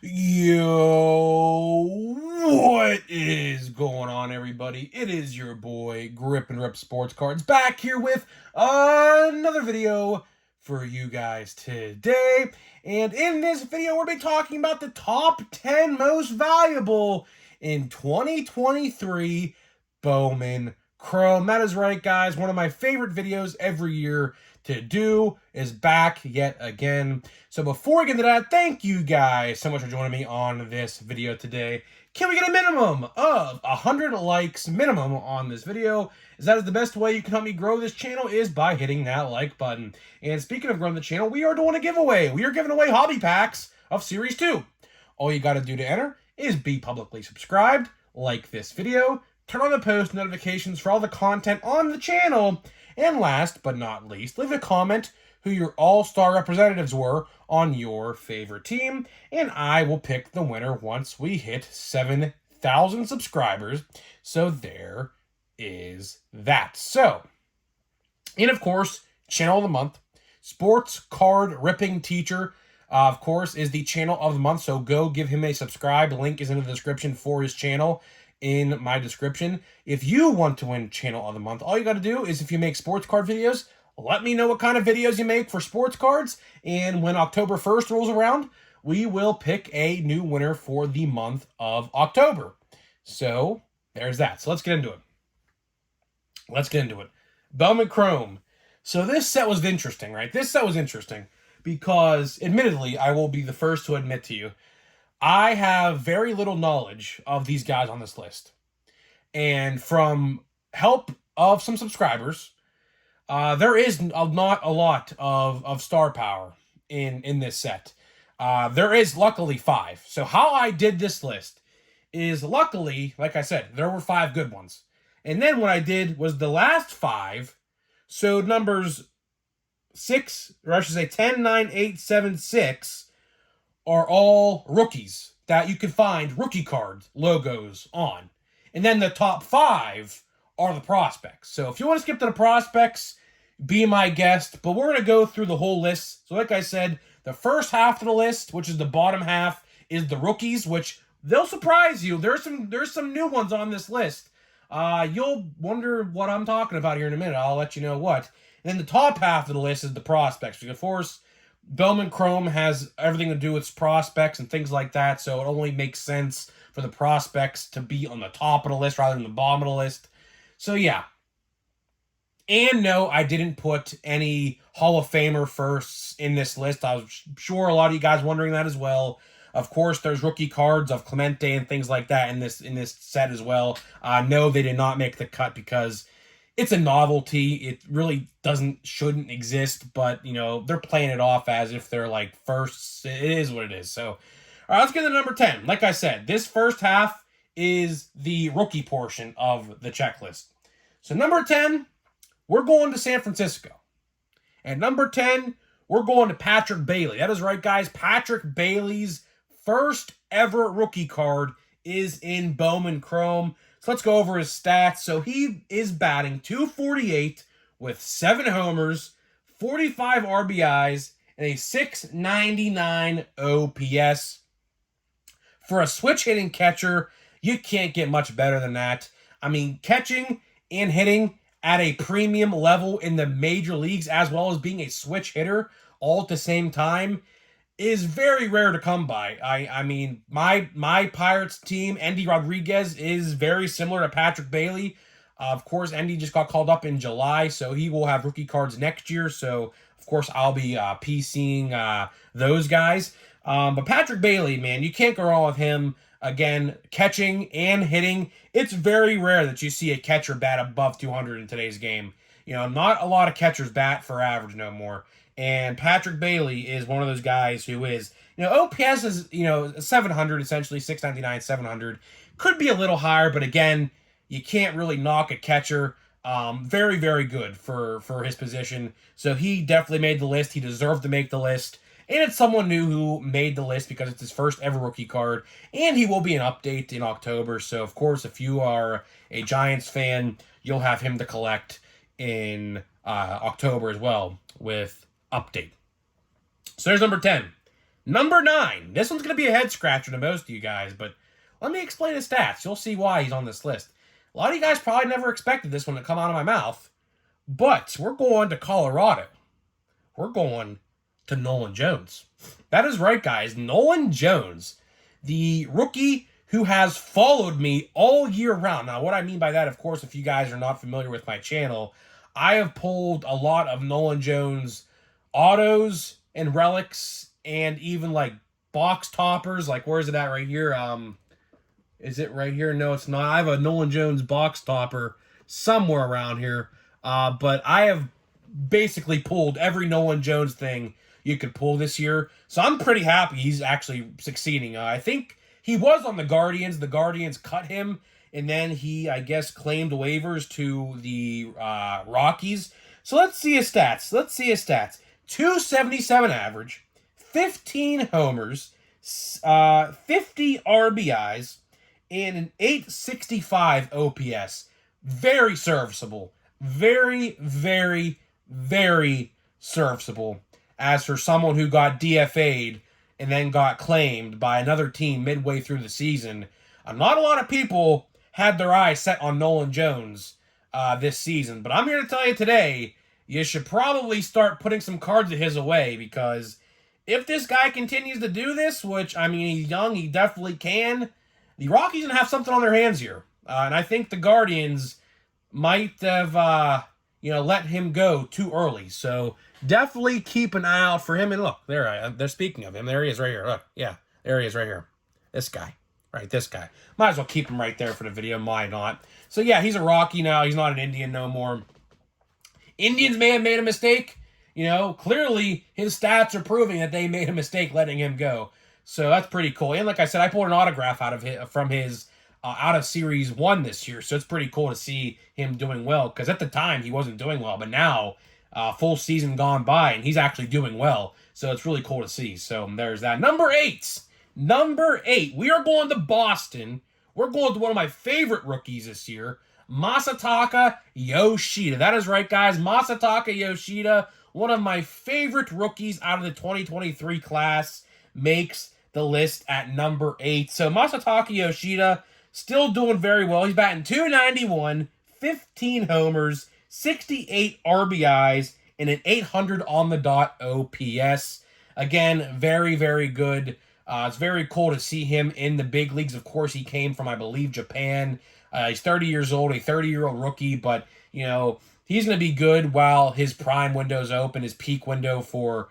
Yo, what is going on, everybody? It is your boy, Grip and Rip Sports Cards, back here with another video for you guys today. And in this video, we're going to be talking about the top 10 most valuable in 2023 Bowman Chrome. That is right, guys. One of my favorite videos every year to do is back yet again. So before we get into that, thank you guys so much for joining me on this video today. Can we get a minimum of 100 likes minimum on this video? As that is the best way you can help me grow this channel is by hitting that like button. And speaking of growing the channel, we are doing a giveaway. We are giving away hobby packs of Series 2. All you got to do to enter is be publicly subscribed, like this video, turn on the post notifications for all the content on the channel, and last but not least, leave a comment who your all-star representatives were on your favorite team, and I will pick the winner once we hit 7,000 subscribers. So there is that. So, and of course, channel of the month, Sports Card Ripping Teacher, of course, is the channel of the month. So go give him a subscribe. Link is in the description for his channel in my description. If you want to win channel of the month, all you got to do is, if you make sports card videos, let me know what kind of videos you make for sports cards, and when October 1st rolls around, we will pick a new winner for the month of October. So there's that. So let's get into it. Bowman Chrome. So this set was interesting, right? This set was interesting because, admittedly, I will be the first to admit to you, I have very little knowledge of these guys on this list. And from help of some subscribers, there is not a lot of star power in this set. There is luckily 5. So how I did this list is, luckily, like I said, there were 5 good ones. And then what I did was the last 5, so numbers 6, or I should say 10, 9, 8, 7, 6, are all rookies that you can find rookie card logos on. And then the top 5 are the prospects. So if you want to skip to the prospects, be my guest. But we're going to go through the whole list. So like I said, the first half of the list, which is the bottom half, is the rookies, which they'll surprise you. There's some new ones on this list. You'll wonder what I'm talking about here in a minute. I'll let you know what. And then the top half of the list is the prospects. Because, of course, Bowman Chrome has everything to do with prospects and things like that, so it only makes sense for the prospects to be on the top of the list rather than the bottom of the list. So yeah. And no, I didn't put any Hall of Famer firsts in this list. I was sure a lot of you guys wondering that as well. Of course, there's rookie cards of Clemente and things like that in this set as well. No, they did not make the cut because it's a novelty. It really shouldn't exist, but, you know, they're playing it off as if they're like firsts. It is what it is. So, all right, let's get to number 10. Like I said, this first half is the rookie portion of the checklist. So number 10, we're going to San Francisco. And number 10, we're going to Patrick Bailey. That is right, guys. Patrick Bailey's first ever rookie card is in Bowman Chrome. So let's go over his stats. So he is batting .248 with 7 homers, 45 RBIs, and a .699 OPS. For a switch hitting catcher, you can't get much better than that. I mean, catching and hitting at a premium level in the major leagues, as well as being a switch hitter all at the same time, is very rare to come by. I mean, my Pirates team, Endy Rodriguez, is very similar to Patrick Bailey. Of course, Endy just got called up in July, so he will have rookie cards next year. So, of course, I'll be PCing those guys. But Patrick Bailey, man, you can't go wrong with him. Again, catching and hitting. It's very rare that you see a catcher bat above 200 in today's game. You know, not a lot of catchers bat for average no more. And Patrick Bailey is one of those guys who is, you know, OPS is, you know, 700, essentially, 699, 700. Could be a little higher, but again, you can't really knock a catcher. Very, very good for his position. So he definitely made the list. He deserved to make the list. And it's someone new who made the list because it's his first ever rookie card. And he will be an update in October. So, of course, if you are a Giants fan, you'll have him to collect in October as well with update. So there's number 10. Number 9. This one's going to be a head-scratcher to most of you guys, but let me explain his stats. You'll see why he's on this list. A lot of you guys probably never expected this one to come out of my mouth, but we're going to Colorado. We're going to Nolan Jones. That is right, guys. Nolan Jones, the rookie who has followed me all year round. Now, what I mean by that, of course, if you guys are not familiar with my channel, I have pulled a lot of Nolan Jones autos and relics and even like box toppers. Like, where is it at right here? Is it right here? No, it's not. I have a Nolan Jones box topper somewhere around here. But I have basically pulled every Nolan Jones thing you could pull this year. So I'm pretty happy he's actually succeeding. I think he was on the Guardians. The Guardians cut him, and then he, I guess, claimed waivers to the Rockies. So let's see his stats. 277 average, 15 homers, 50 RBIs, and an 865 OPS. Very serviceable. Very, very, very serviceable. As for someone who got DFA'd and then got claimed by another team midway through the season, not a lot of people had their eyes set on Nolan Jones this season. But I'm here to tell you today, you should probably start putting some cards of his away, because if this guy continues to do this, which, I mean, he's young, he definitely can, the Rockies going to have something on their hands here. And I think the Guardians might have, let him go too early. So definitely keep an eye out for him. And look, they're speaking of him. There he is right here. Look, yeah, there he is right here. This guy. Right, this guy. Might as well keep him right there for the video. Why not? So yeah, he's a Rocky now. He's not an Indian no more. Indians may have made a mistake. Clearly his stats are proving that they made a mistake letting him go. So that's pretty cool. And like I said, I pulled an autograph from his out of Series 1 this year. So it's pretty cool to see him doing well, because at the time he wasn't doing well. But now, full season gone by, and he's actually doing well. So it's really cool to see. So there's that. Number 8. We are going to Boston. We're going to one of my favorite rookies this year, Masataka Yoshida. That is right, guys. Masataka Yoshida, one of my favorite rookies out of the 2023 class, makes the list at number 8. So Masataka Yoshida, still doing very well. He's batting .291, 15 homers, 68 RBIs, and an 800 on the dot OPS. Again, very, very good. It's very cool to see him in the big leagues. Of course, he came from, I believe, Japan. He's 30 years old, a 30-year-old rookie, but, he's going to be good while his prime window's open. His peak window for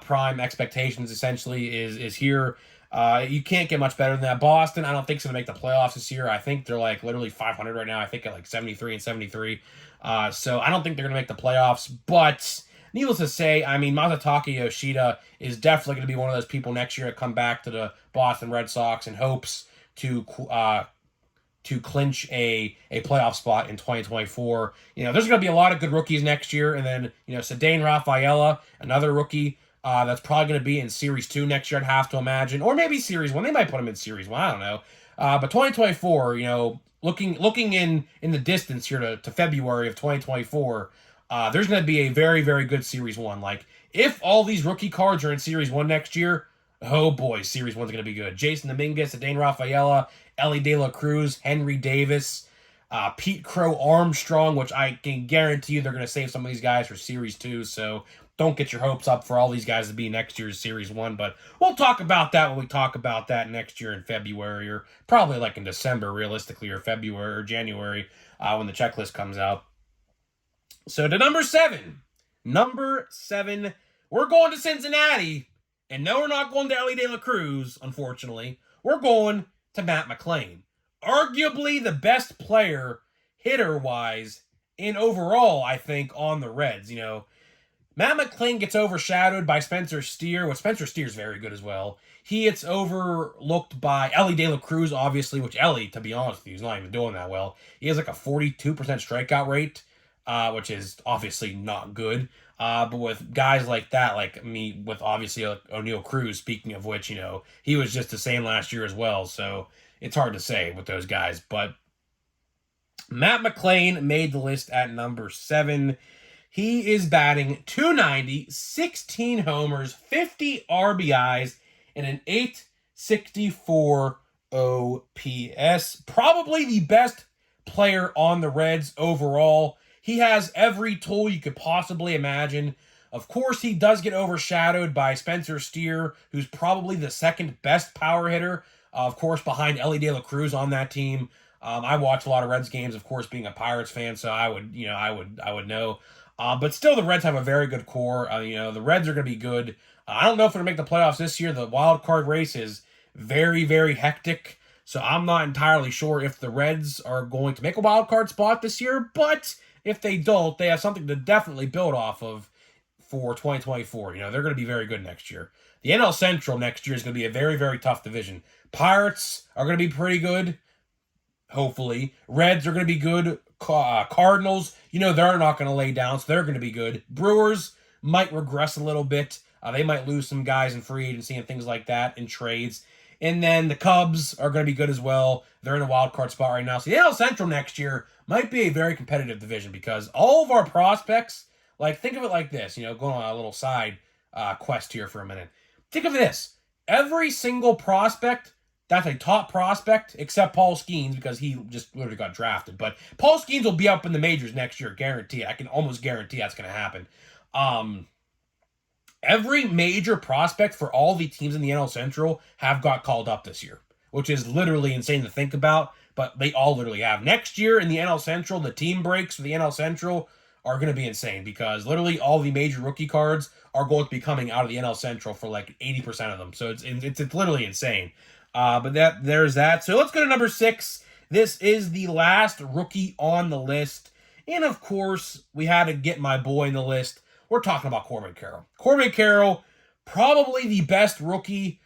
prime expectations, essentially, is here. You can't get much better than that. Boston, I don't think is going to make the playoffs this year. I think they're like literally 500 right now. I think at like 73 and 73. So I don't think they're going to make the playoffs, but needless to say, I mean, Masataka Yoshida is definitely going to be one of those people next year to come back to the Boston Red Sox in hopes to clinch a playoff spot in 2024. There's going to be a lot of good rookies next year, and then, Ceddanne Rafaela, another rookie that's probably going to be in Series 2 next year, I'd have to imagine, or maybe Series 1. They might put him in Series 1, I don't know. But 2024, looking in the distance here to February of 2024, there's going to be a very, very good Series 1. Like, if all these rookie cards are in Series 1 next year, oh boy, Series 1's going to be good. Jason Dominguez, Ceddanne Rafaela, Ellie De La Cruz, Henry Davis, Pete Crow Armstrong, which I can guarantee you they're going to save some of these guys for Series 2, so don't get your hopes up for all these guys to be next year's Series 1, but we'll talk about that when we talk about that next year in February, or probably like in December, realistically, or February or January, when the checklist comes out. So to number 7, we're going to Cincinnati, and no, we're not going to Ellie De La Cruz, unfortunately. We're going to Matt McLain. Arguably the best player, hitter-wise, and overall, I think, on the Reds. Matt McLain gets overshadowed by Spencer Steer, which Spencer Steer's very good as well. He gets overlooked by Ellie De La Cruz, obviously, which Ellie, to be honest with you, is not even doing that well. He has like a 42% strikeout rate, which is obviously not good. But with guys like that, like me, with obviously O'Neal Cruz, speaking of which, he was just the same last year as well. So it's hard to say with those guys. But Matt McLain made the list at number 7. He is batting .290, 16 homers, 50 RBIs, and an 864 OPS. Probably the best player on the Reds overall. He has every tool you could possibly imagine. Of course, he does get overshadowed by Spencer Steer, who's probably the second best power hitter, of course, behind Ellie De La Cruz on that team. I watch a lot of Reds games, of course, being a Pirates fan, so I would know. But still, the Reds have a very good core. The Reds are going to be good. I don't know if they're going to make the playoffs this year. The wild card race is very, very hectic, so I'm not entirely sure if the Reds are going to make a wild card spot this year. But if they don't, they have something to definitely build off of for 2024. They're going to be very good next year. The NL Central next year is going to be a very, very tough division. Pirates are going to be pretty good, hopefully. Reds are going to be good. Cardinals, they're not going to lay down, so they're going to be good. Brewers might regress a little bit. They might lose some guys in free agency and things like that in trades. And then the Cubs are going to be good as well. They're in a wild card spot right now. So the NL Central next year might be a very competitive division because all of our prospects, think of it like this, going on a little side quest here for a minute. Think of this. Every single prospect that's a top prospect, except Paul Skeens, because he just literally got drafted. But Paul Skeens will be up in the majors next year, guaranteed. I can almost guarantee that's going to happen. Every major prospect for all the teams in the NL Central have got called up this year, which is literally insane to think about, but they all literally have. Next year in the NL Central, the team breaks for the NL Central are going to be insane because literally all the major rookie cards are going to be coming out of the NL Central for 80% of them. So it's literally insane. But there's that. So let's go to number 6. This is the last rookie on the list. And of course, we had to get my boy in the list. We're talking about Corbin Carroll. Corbin Carroll, probably the best rookie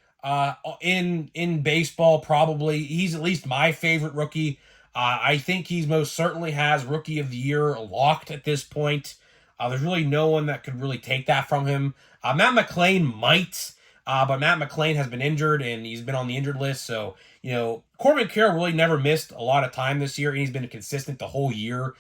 in baseball, probably. He's at least my favorite rookie. I think he most certainly has Rookie of the Year locked at this point. There's really no one that could really take that from him. Matt McLain might. But Matt McLain has been injured, and he's been on the injured list. So, Corbin Carroll really never missed a lot of time this year, and he's been consistent the whole year.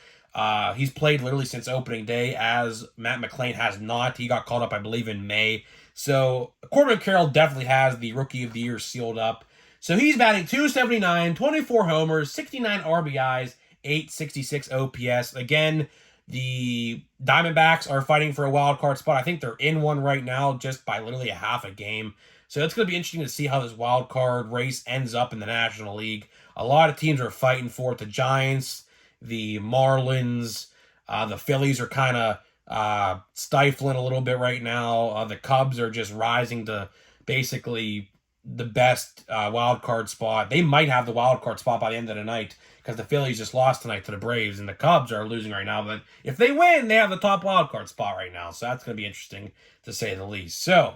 He's played literally since opening day, as Matt McLain has not. He got called up, I believe, in May. So, Corbin Carroll definitely has the Rookie of the Year sealed up. So, he's batting .279, 24 homers, 69 RBIs, 866 OPS. Again, the Diamondbacks are fighting for a wild card spot. I think they're in one right now just by literally a half a game. So it's going to be interesting to see how this wild card race ends up in the National League. A lot of teams are fighting for it. The Giants, the Marlins, the Phillies are kind of stifling a little bit right now. The Cubs are just rising to basically the best wild card spot. They might have the wild card spot by the end of the night because the Phillies just lost tonight to the Braves, and the Cubs are losing right now. But if they win, they have the top wild card spot right now. So that's going to be interesting, to say the least. So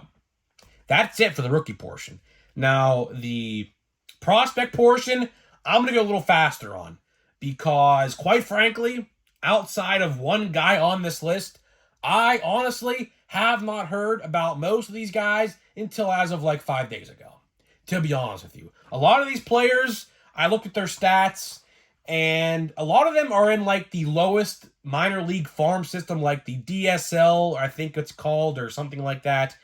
that's it for the rookie portion. Now, the prospect portion, I'm going to go a little faster on because, quite frankly, outside of one guy on this list, I honestly have not heard about most of these guys until as of 5 days ago, to be honest with you. A lot of these players, I looked at their stats, and a lot of them are in the lowest minor league farm system, like the DSL, I think it's called, or something like that.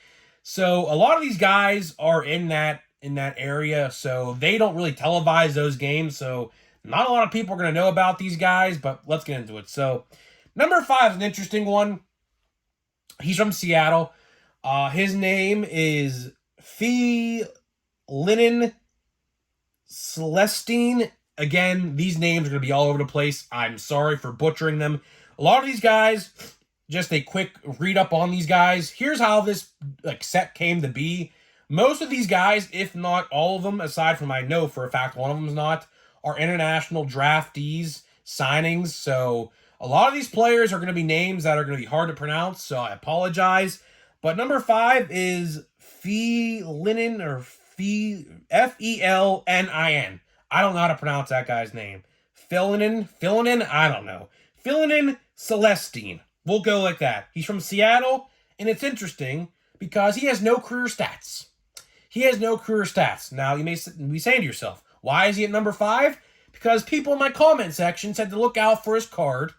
So a lot of these guys are in that area, so they don't really televise those games. So not a lot of people are going to know about these guys, but let's get into it. So number 5 is an interesting one. He's from Seattle. His name is Fanan Celestin. Again, these names are going to be all over the place. I'm sorry for butchering them. A lot of these guys, just a quick read up on these guys. Here's how this set came to be. Most of these guys, if not all of them, aside from I know for a fact one of them is not, are international draftees, signings. So a lot of these players are going to be names that are going to be hard to pronounce, so I apologize. But number 5 is Felinin, or Felnin. I don't know how to pronounce that guy's name. Felnin, I don't know. Fanan Celestin. We'll go like that. He's from Seattle, and it's interesting because he has no career stats. Now, you may be saying to yourself, why is he at number 5? Because people in my comment section said to look out for his card.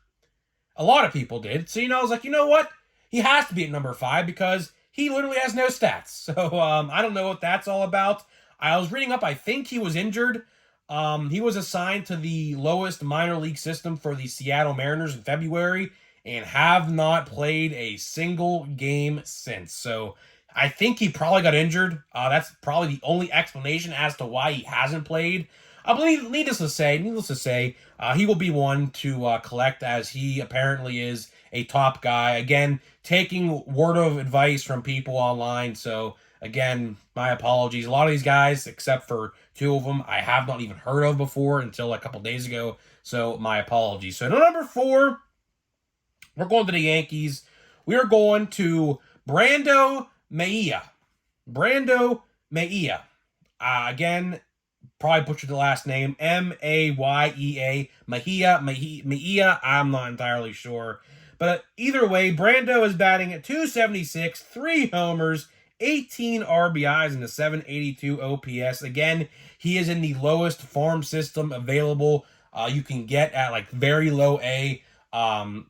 A lot of people did. So, I was like, you know what? He has to be at number 5 because he literally has no stats. So I don't know what that's all about. I was reading up, I think he was injured. He was assigned to the lowest minor league system for the Seattle Mariners in February and have not played a single game since. So I think he probably got injured. That's probably the only explanation as to why he hasn't played. I believe, needless to say, he will be one to collect, as he apparently is a top guy. Again, taking word of advice from people online. So again, my apologies. A lot of these guys, except for two of them, I have not even heard of before until a couple days ago. So my apologies. So number 4, we're going to the Yankees. We are going to Brando Mejia. Brando Mejia. Again, probably butchered the last name. Mayea. Mejia. I'm not entirely sure. But either way, Brando is batting at 276, 3 homers, 18 RBIs, and a 782 OPS. Again, he is in the lowest farm system available. You can get at like very low A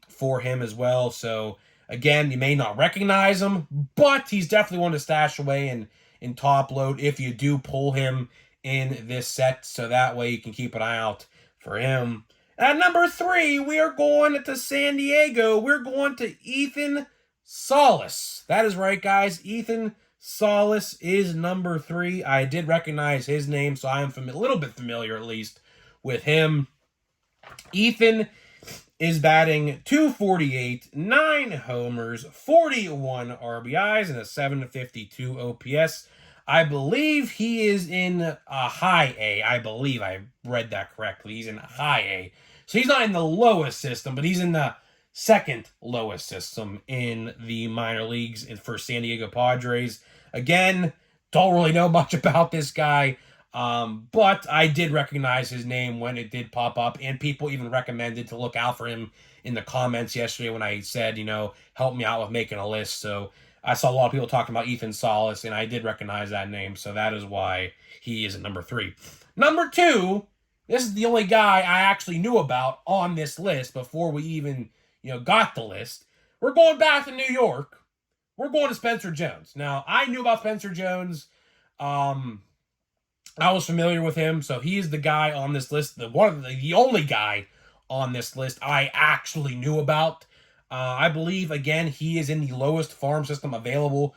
for him as well. So again, you may not recognize him, but he's definitely one to stash away in top load if you do pull him in this set. So that way you can keep an eye out for him. At number 3, we are going to San Diego. We're going to Ethan Salas. That is right, guys. Ethan Salas is number 3. I did recognize his name, so I am a little bit familiar, at least, with him. Ethan is batting 248, 9 homers, 41 RBIs, and a 752 OPS. I believe he is in a high A. I believe I read that correctly. He's in high A. So he's not in the lowest system, but he's in the second lowest system in the minor leagues for San Diego Padres. Again, don't really know much about this guy, but I did recognize his name when it did pop up, and people even recommended to look out for him in the comments yesterday when I said, help me out with making a list. So I saw a lot of people talking about Ethan Salas, and I did recognize that name, so that is why he is at number 3. Number 2, this is the only guy I actually knew about on this list before we even, got the list. We're going back to New York. We're going to Spencer Jones. Now, I knew about Spencer Jones. I was familiar with him, so he is the guy on this list, the only guy on this list I actually knew about. I believe, again, he is in the lowest farm system available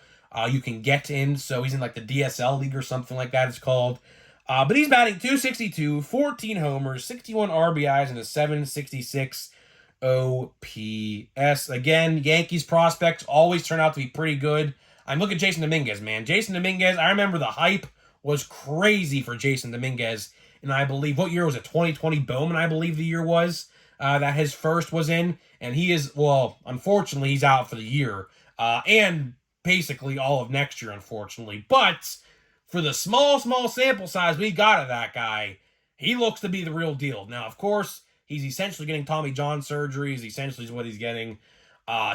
you can get in, so he's in like the DSL league or something like that it's called. But he's batting 262, 14 homers, 61 RBIs, and a 766 OPS. Again, Yankees prospects always turn out to be pretty good. I'm looking at Jason Dominguez, man. Jason Dominguez, I remember the hype was crazy for Jason Dominguez, and I believe, what year was it? 2020 Bowman, I believe the year was, that his first was in. And he is, well, unfortunately, he's out for the year. And basically all of next year, unfortunately. But for the small sample size we got of that guy, he looks to be the real deal. Now, of course, he's essentially getting Tommy John surgery, is essentially what he's getting.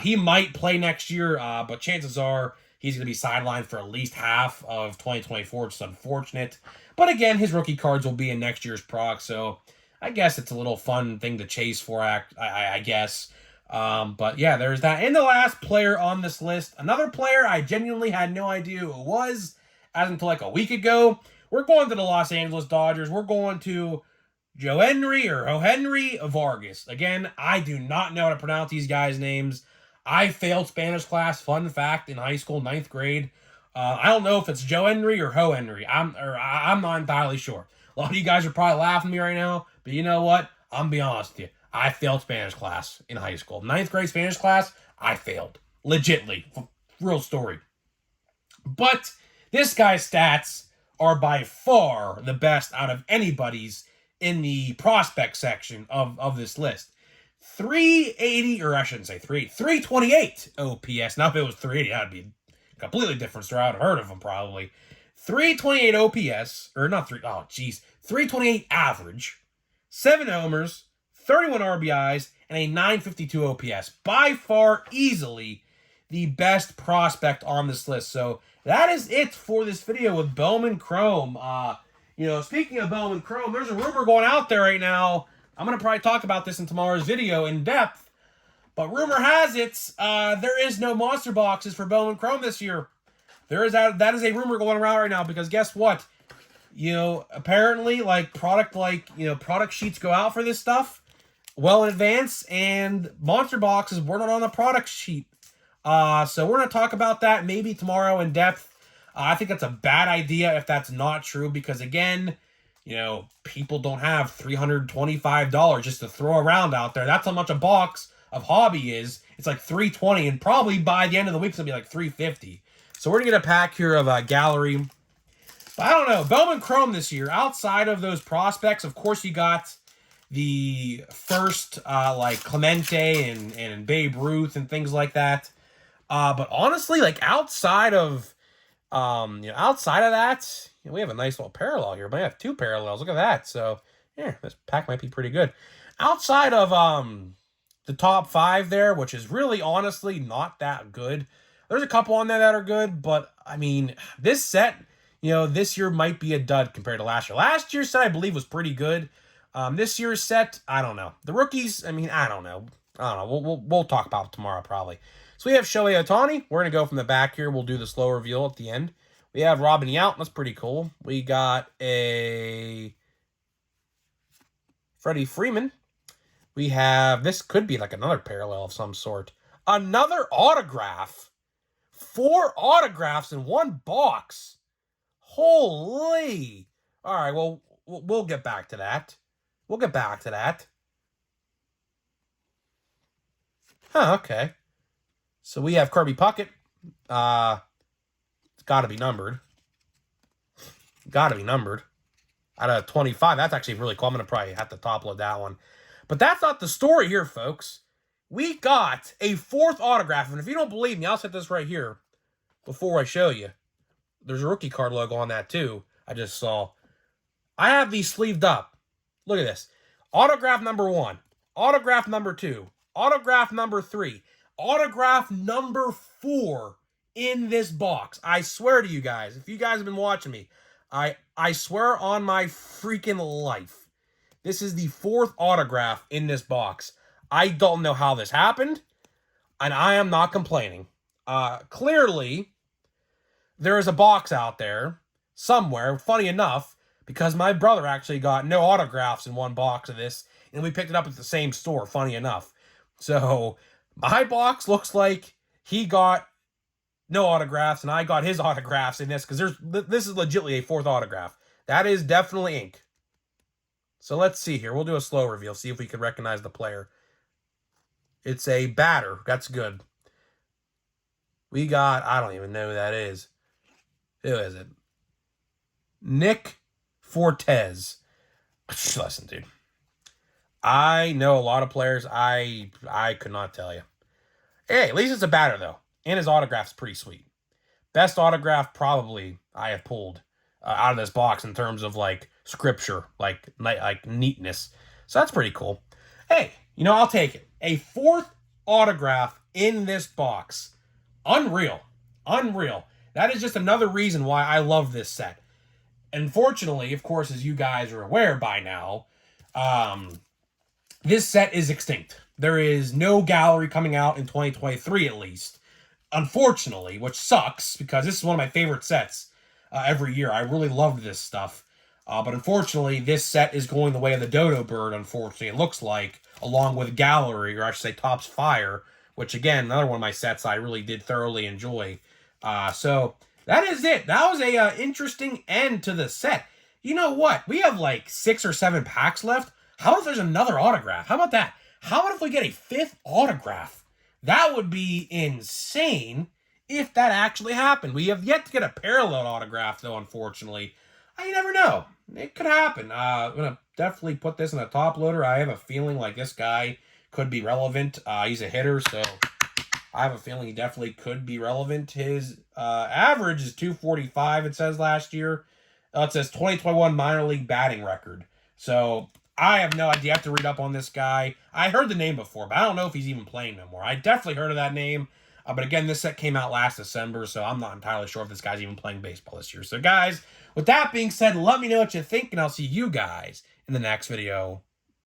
He might play next year, but chances are he's going to be sidelined for at least half of 2024, which is unfortunate. But again, his rookie cards will be in next year's proc, so I guess it's a little fun thing to chase for, I guess. But yeah, there's that. And the last player on this list, another player I genuinely had no idea who it was as until like a week ago. We're going to the Los Angeles Dodgers. We're going to Johenry Vargas. Again, I do not know how to pronounce these guys' names. I failed Spanish class, fun fact, in high school, 9th grade. I don't know if it's Johenry or Hohenry. I'm not entirely sure. A lot of you guys are probably laughing at me right now, but you know what? I'm going to be honest with you. I failed Spanish class in high school. 9th grade Spanish class, I failed. Legitly. Real story. But this guy's stats are by far the best out of anybody's in the prospect section of this list. 380, or I shouldn't say 328 OPS. Now, if it was 380, that would be a completely different story. I would have heard of him probably. 328 OPS, or not 328 average, 7 homers, 31 RBIs, and a 952 OPS. By far, easily, the best prospect on this list. So that is it for this video with Bowman Chrome. Speaking of Bowman Chrome, there's a rumor going out there right now. I'm going to probably talk about this in tomorrow's video in depth. But rumor has it, there is no monster boxes for Bowman Chrome this year. That is a rumor going around right now, because guess what? Apparently, product sheets go out for this stuff well in advance, and monster boxes were not on the product sheet. So we're going to talk about that maybe tomorrow in depth. I think that's a bad idea if that's not true, because again, people don't have $325 just to throw around out there. That's how much a box of hobby is. It's like $320, and probably by the end of the week it's going to be like $350. So we're going to get a pack here of gallery. But I don't know. Bowman Chrome this year, outside of those prospects, of course you got the first like Clemente and Babe Ruth and things like that. But honestly, like outside of that, we have a nice little parallel here. But I have 2 parallels. Look at that. So yeah, this pack might be pretty good. Outside of the top 5 there, which is really honestly not that good. There's a couple on there that are good, but I mean, this set, this year might be a dud compared to last year. Last year's set, I believe, was pretty good. This year's set, I don't know. The rookies, I mean, I don't know. We'll talk about it tomorrow probably. So we have Shohei Ohtani. We're going to go from the back here. We'll do the slow reveal at the end. We have Robin Yount. That's pretty cool. We got a Freddie Freeman. We have, this could be like another parallel of some sort. Another autograph. 4 autographs in 1 box. Holy. All right, well, we'll get back to that. We'll get back to that. Huh, okay. So we have Kirby Pucket. It's got to be numbered. Got to be numbered. Out of 25, that's actually really cool. I'm going to probably have to top load that one. But that's not the story here, folks. We got a 4th autograph. And if you don't believe me, I'll set this right here before I show you. There's a rookie card logo on that too. I just saw. I have these sleeved up. Look at this. Autograph number 1. Autograph number 2. Autograph number 3. Autograph number 4 in this box. I swear to you guys, if you guys have been watching me, I swear on my freaking life, this is the 4th autograph in this box. I don't know how this happened, and I am not complaining. Clearly, there is a box out there somewhere, funny enough, because my brother actually got no autographs in 1 box of this, and we picked it up at the same store, funny enough. So, my box looks like he got no autographs, and I got his autographs in this, because this is legitimately a 4th autograph. That is definitely ink. So let's see here. We'll do a slow reveal, see if we can recognize the player. It's a batter. That's good. We got, I don't even know who that is. Who is it? Nick Fortes. Listen, dude. I know a lot of players. I could not tell you. Hey, at least it's a batter, though. And his autograph's pretty sweet. Best autograph probably I have pulled out of this box in terms of, like, scripture, like neatness. So that's pretty cool. Hey, I'll take it. A 4th autograph in this box. Unreal. Unreal. That is just another reason why I love this set. Unfortunately, of course, as you guys are aware by now, this set is extinct. There is no gallery coming out in 2023 at least. Unfortunately, which sucks because this is one of my favorite sets every year. I really loved this stuff. But unfortunately, this set is going the way of the Dodo Bird, unfortunately, it looks like, along with Gallery, or I should say Topps Fire, which, again, another one of my sets I really did thoroughly enjoy. So, that is it. That was a interesting end to the set. You know what? We have like 6 or 7 packs left. How about if there's another autograph? How about that? How about if we get a 5th autograph? That would be insane if that actually happened. We have yet to get a parallel autograph, though, unfortunately. You never know. It could happen. I'm going to definitely put this in a top loader. I have a feeling like this guy could be relevant. He's a hitter, so I have a feeling he definitely could be relevant. His average is 245, it says last year. It says 2021 minor league batting record. So I have no idea. I have to read up on this guy. I heard the name before, but I don't know if he's even playing no more. I definitely heard of that name. But again, this set came out last December, so I'm not entirely sure if this guy's even playing baseball this year. So guys, with that being said, let me know what you think, and I'll see you guys in the next video.